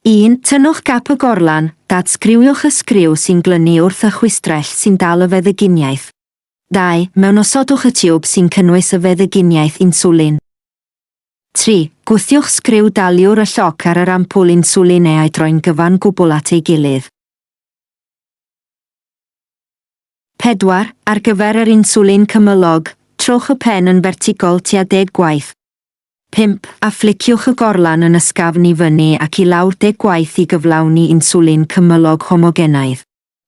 1. Tynnwch gap y gorlan, datsgriwiwch y sgriw sy'n glynu wrth y chwistrell sy'n dal y feddyginiaeth. 2. Mewnwsodwch y tiwb sy'n cynnwys y feddyginiaeth insulin. 3. Gwthiwch sgriw daliwr y lloc ar yr ampwl insulin a'i droi'n gyfan gwbl at ei gilydd. 4. Ar gyfer yr insulin cymylog, trowch y pen yn vertigol tua 10 gwaith. 5. Affliciwch y gorlan yn ysgafn i fyny ac i lawr 10 gwaith i gyflawni insulin cymylog homogenaidd.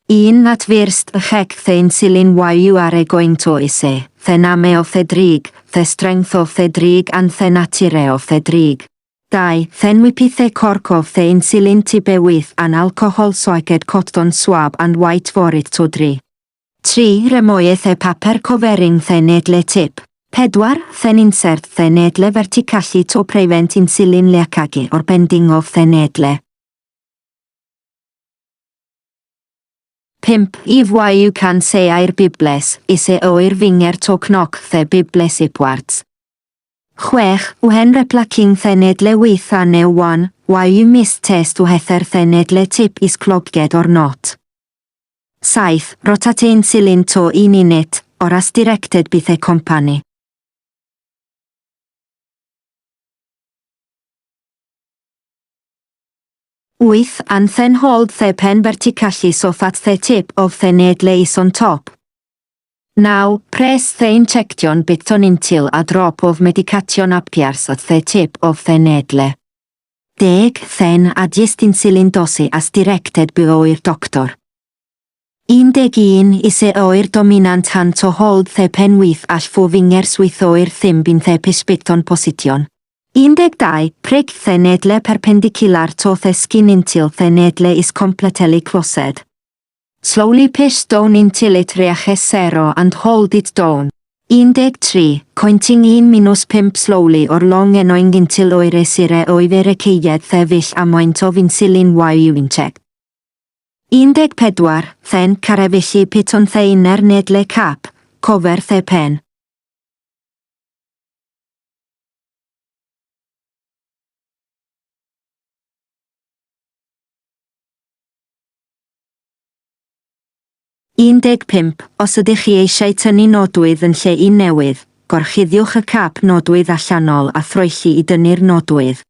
1. At first y chec the insulin yw ar egointo ise, the name o the drig, the strength o the drig and the nature o the drig. 2. Thenwipi the corc of the insulin tibe with an alcohol swaged cotton swab and white vorit to 3. 3. Remoyeth the paper covering the nedle tip. 4. Then insert the nedle vertically to prevent insulin leakage or bending of the nedle. 5. If you can say air bibles, ise oer finger to knock the bibles upwards. 6. When replacing the nedle with a new one, you must test whether the nedle tip is clogged or not. 7. Rotate insulin to in it, or as directed by the company. 8. And then hold the pen vertically so that the tip of the needle is on top. Now, press the injection button until a drop of medication appears at the tip of the needle. 10. Then adjust insulin dose as directed by your doctor. 11. Is your dominant hand to hold the pen with as 4 fingers with your thumb in the push button position. 12. Prick the needle perpendicular to the skin until the needle is completely closed. Slowly push down until it reaches 0 and hold it down. 13. Counting 1-5 slowly or long enough until o'r sire o'i fereceiad thefill amount of insulin you inject. 14. Then carefully put on the inner needle cap, cover the pen. 15. Os ydych chi eisiau tynnu nodwydd yn lle un newydd, gorchuddiwch y cap nodwydd allanol a throelli i dynnu'r nodwydd.